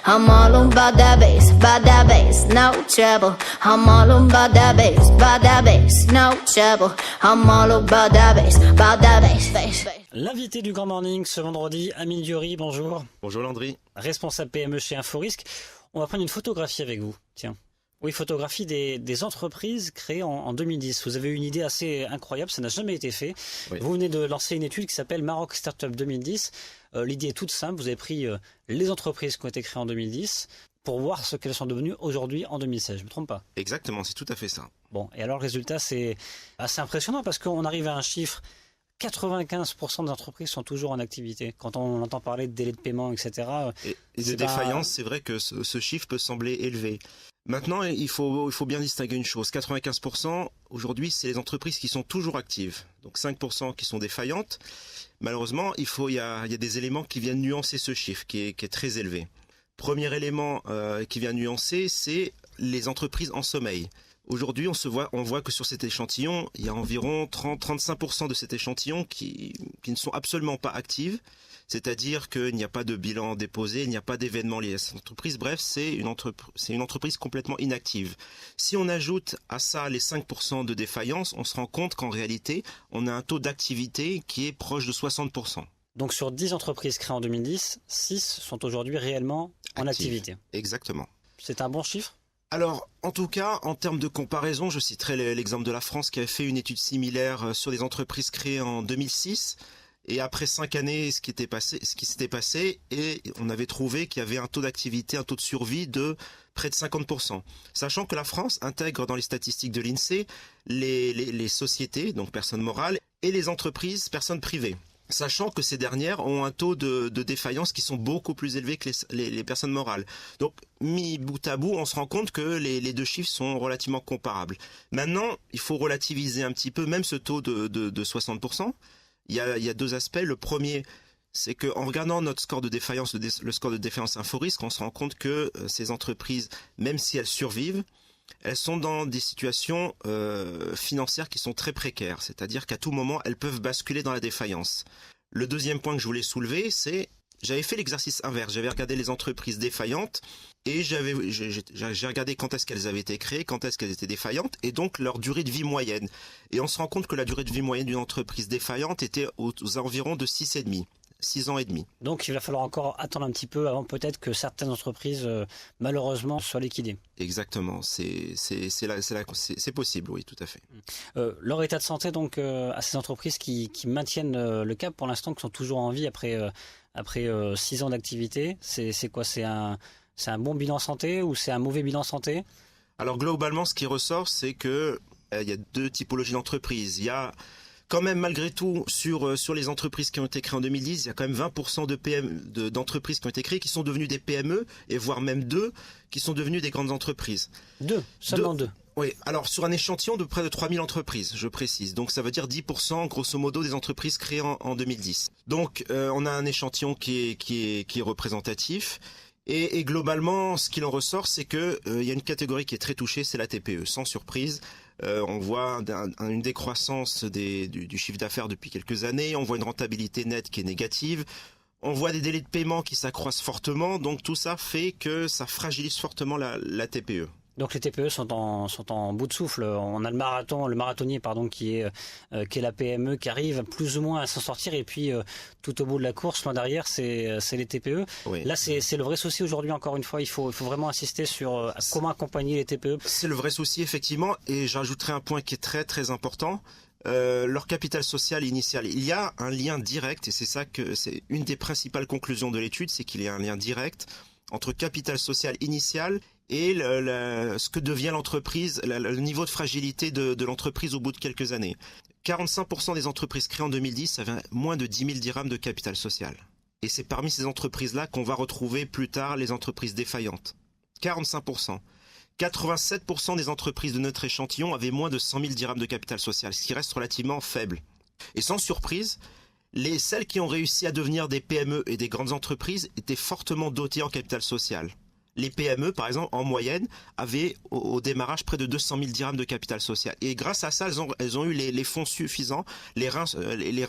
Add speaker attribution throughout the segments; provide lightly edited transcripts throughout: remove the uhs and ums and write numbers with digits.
Speaker 1: I'm all about that bass, no trouble. I'm all about that bass, no trouble. I'm all about that bass.
Speaker 2: L'invité du Grand Morning ce vendredi, Amine Diori, bonjour.
Speaker 3: Bonjour Landry.
Speaker 2: Responsable PME chez Inforisque. On va prendre une photographie avec vous, tiens. Oui, photographie des entreprises créées en 2010. Vous avez une idée assez incroyable, ça n'a jamais été fait. Oui. Vous venez de lancer une étude qui s'appelle Maroc Startup 2010. L'idée est toute simple, vous avez pris les entreprises qui ont été créées en 2010 pour voir ce qu'elles sont devenues aujourd'hui en 2016. Je ne me trompe pas?
Speaker 3: Exactement, c'est tout à fait ça.
Speaker 2: Bon, et alors le résultat, c'est assez impressionnant parce qu'on arrive à un chiffre, 95% des entreprises sont toujours en activité. Quand on entend parler de délai de paiement, etc.
Speaker 3: Et de défaillance, c'est vrai que ce chiffre peut sembler élevé. Maintenant, il faut bien distinguer une chose. 95%, aujourd'hui, c'est les entreprises qui sont toujours actives. Donc 5% qui sont défaillantes. Malheureusement, il y a des éléments qui viennent nuancer ce chiffre, qui est très élevé. Premier élément qui vient nuancer, c'est les entreprises en sommeil. Aujourd'hui, on voit que sur cet échantillon, il y a environ 30-35% de cet échantillon qui ne sont absolument pas actives. C'est-à-dire qu'il n'y a pas de bilan déposé, il n'y a pas d'événement lié à cette entreprise. Bref, c'est une entreprise complètement inactive. Si on ajoute à ça les 5% de défaillance, on se rend compte qu'en réalité, on a un taux d'activité qui est proche de 60%.
Speaker 2: Donc sur 10 entreprises créées en 2010, 6 sont aujourd'hui réellement en activité.
Speaker 3: Exactement.
Speaker 2: C'est un bon chiffre ?
Speaker 3: Alors, en tout cas, en termes de comparaison, je citerai l'exemple de la France qui avait fait une étude similaire sur des entreprises créées en 2006. Et après 5 années, ce qui s'était passé, et on avait trouvé qu'il y avait un taux d'activité, un taux de survie de près de 50%. Sachant que la France intègre dans les statistiques de l'INSEE les sociétés, donc personnes morales, et les entreprises, personnes privées. Sachant que ces dernières ont un taux de défaillance qui sont beaucoup plus élevés que les personnes morales. Donc, mis bout à bout, on se rend compte que les deux chiffres sont relativement comparables. Maintenant, il faut relativiser un petit peu, même ce taux de 60%. Il y a deux aspects. Le premier, c'est qu'en regardant notre score de défaillance, le score de défaillance Inforisque, on se rend compte que ces entreprises, même si elles survivent, elles sont dans des situations financières qui sont très précaires. C'est-à-dire qu'à tout moment, elles peuvent basculer dans la défaillance. Le deuxième point que je voulais soulever, c'est j'avais fait l'exercice inverse. J'avais regardé les entreprises défaillantes et j'ai regardé quand est-ce qu'elles avaient été créées, quand est-ce qu'elles étaient défaillantes et donc leur durée de vie moyenne. Et on se rend compte que la durée de vie moyenne d'une entreprise défaillante était aux environs de 6 ans et demi.
Speaker 2: Donc il va falloir encore attendre un petit peu avant peut-être que certaines entreprises malheureusement soient liquidées.
Speaker 3: Exactement, c'est possible, oui, tout à fait.
Speaker 2: Leur état de santé donc à ces entreprises qui maintiennent le cap pour l'instant, qui sont toujours en vie après 6 ans d'activité, c'est quoi? C'est un bon bilan santé ou c'est un mauvais bilan santé?
Speaker 3: Alors globalement, ce qui ressort, c'est que il y a deux typologies d'entreprises. Il y a quand même, malgré tout, sur les entreprises qui ont été créées en 2010, il y a quand même 20% d'entreprises qui ont été créées qui sont devenues des PME, et voire même 2 qui sont devenues des grandes entreprises.
Speaker 2: Seulement 2.
Speaker 3: Oui, alors sur un échantillon de près de 3000 entreprises, je précise. Donc ça veut dire 10% grosso modo des entreprises créées en 2010. Donc on a un échantillon qui est représentatif. Et globalement, ce qu'il en ressort, c'est que y a une catégorie qui est très touchée, c'est la TPE, sans surprise. On voit une décroissance du chiffre d'affaires depuis quelques années, on voit une rentabilité nette qui est négative, on voit des délais de paiement qui s'accroissent fortement, donc tout ça fait que ça fragilise fortement la TPE.
Speaker 2: Donc les TPE sont en bout de souffle. On a le marathonnier qui est la PME qui arrive plus ou moins à s'en sortir, et puis tout au bout de la course, loin derrière, c'est les TPE. Oui. Là, c'est le vrai souci aujourd'hui. Encore une fois, il faut vraiment insister sur comment accompagner les TPE.
Speaker 3: C'est le vrai souci effectivement, et j'ajouterai un point qui est très très important. Leur capital social initial. Il y a un lien direct, et c'est une des principales conclusions de l'étude, c'est qu'il y a un lien direct entre capital social initial et ce que devient l'entreprise, le niveau de fragilité de l'entreprise au bout de quelques années. 45% des entreprises créées en 2010 avaient moins de 10 000 dirhams de capital social. Et c'est parmi ces entreprises-là qu'on va retrouver plus tard les entreprises défaillantes. 45%. 87% des entreprises de notre échantillon avaient moins de 100 000 dirhams de capital social, ce qui reste relativement faible. Et sans surprise, celles qui ont réussi à devenir des PME et des grandes entreprises étaient fortement dotées en capital social. Les PME, par exemple, en moyenne, avaient au démarrage près de 200 000 dirhams de capital social. Et grâce à ça, elles ont eu les fonds suffisants, les reins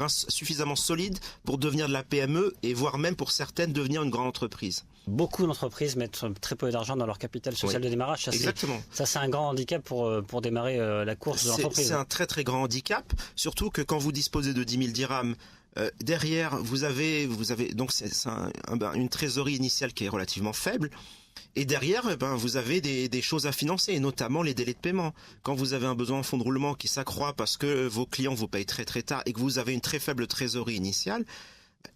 Speaker 3: suffisamment solides pour devenir de la PME et voire même pour certaines devenir une grande entreprise.
Speaker 2: Beaucoup d'entreprises mettent très peu d'argent dans leur capital social de démarrage. Ça,
Speaker 3: exactement.
Speaker 2: Ça, c'est un grand handicap pour démarrer la course de l'entreprise.
Speaker 3: C'est un très très grand handicap, surtout que quand vous disposez de 10 000 dirhams, derrière vous avez donc c'est une trésorerie initiale qui est relativement faible. Et derrière, vous avez des choses à financer, et notamment les délais de paiement. Quand vous avez un besoin en fonds de roulement qui s'accroît parce que vos clients vous payent très très tard et que vous avez une très faible trésorerie initiale,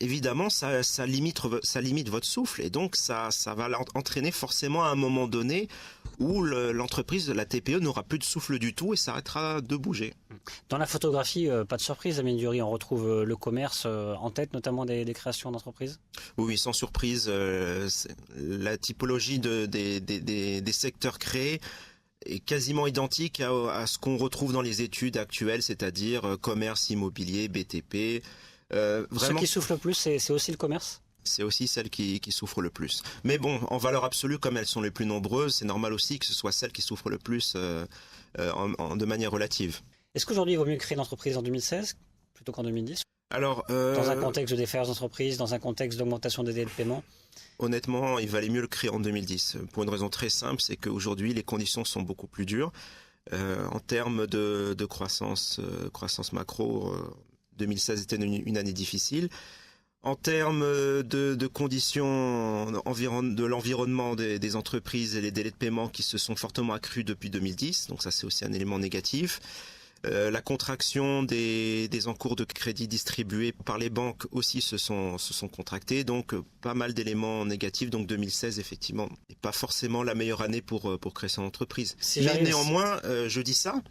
Speaker 3: évidemment, ça limite votre souffle, et donc ça va entraîner forcément à un moment donné où l'entreprise, la TPE, n'aura plus de souffle du tout et s'arrêtera de bouger.
Speaker 2: Dans la photographie, pas de surprise, Amine Diouri, on retrouve le commerce en tête, notamment des créations d'entreprises.
Speaker 3: Oui, sans surprise, la typologie des secteurs créés est quasiment identique à ce qu'on retrouve dans les études actuelles, c'est-à-dire commerce, immobilier, BTP.
Speaker 2: Vraiment, ce qui souffle le plus, c'est aussi le commerce.
Speaker 3: C'est aussi celles qui souffrent le plus. Mais bon, en valeur absolue, comme elles sont les plus nombreuses, c'est normal aussi que ce soit celles qui souffrent le plus de manière relative.
Speaker 2: Est-ce qu'aujourd'hui, il vaut mieux créer une entreprise en 2016 plutôt qu'en 2010 ?
Speaker 3: Alors,
Speaker 2: dans un contexte de défaillance d'entreprise, dans un contexte d'augmentation des délais de paiement ?
Speaker 3: Honnêtement, il valait mieux le créer en 2010. Pour une raison très simple, c'est qu'aujourd'hui, les conditions sont beaucoup plus dures. En termes de croissance macro, 2016 était une année difficile. En termes de conditions de l'environnement des entreprises et les délais de paiement qui se sont fortement accrus depuis 2010, donc ça c'est aussi un élément négatif. La contraction des encours de crédit distribués par les banques aussi se sont contractés, donc pas mal d'éléments négatifs. Donc 2016 effectivement n'est pas forcément la meilleure année pour créer son entreprise. Mais néanmoins, je dis ça.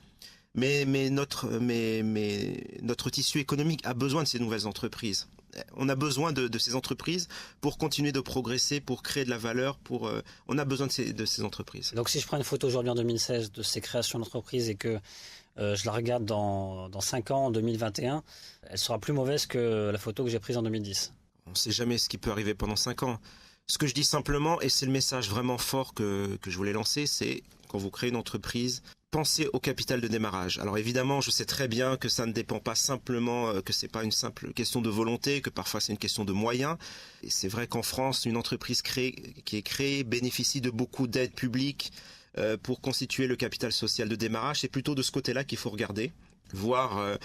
Speaker 3: Mais notre tissu économique a besoin de ces nouvelles entreprises. On a besoin de ces entreprises pour continuer de progresser, pour créer de la valeur. On a besoin de ces entreprises.
Speaker 2: Donc si je prends une photo aujourd'hui en 2016 de ces créations d'entreprises et que je la regarde dans 5 ans, en 2021, elle sera plus mauvaise que la photo que j'ai prise en 2010.
Speaker 3: On ne sait jamais ce qui peut arriver pendant 5 ans. Ce que je dis simplement, et c'est le message vraiment fort que je voulais lancer, c'est quand vous créez une entreprise, pensez au capital de démarrage. Alors évidemment, je sais très bien que ça ne dépend pas simplement, que c'est pas une simple question de volonté, que parfois c'est une question de moyens. Et c'est vrai qu'en France, une entreprise qui est créée bénéficie de beaucoup d'aides publiques pour constituer le capital social de démarrage. C'est plutôt de ce côté-là qu'il faut regarder, voir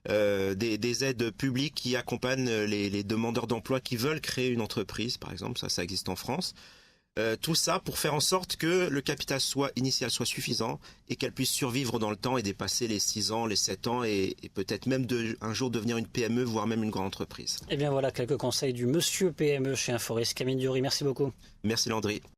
Speaker 3: des aides publiques qui accompagnent les demandeurs d'emploi qui veulent créer une entreprise, par exemple, ça existe en France. Tout ça pour faire en sorte que le capital initial soit suffisant et qu'elle puisse survivre dans le temps et dépasser les 6 ans, les 7 ans et peut-être même un jour devenir une PME, voire même une grande entreprise.
Speaker 2: Eh bien voilà quelques conseils du monsieur PME chez Inforis. Amine Diouri, merci beaucoup.
Speaker 3: Merci Landry.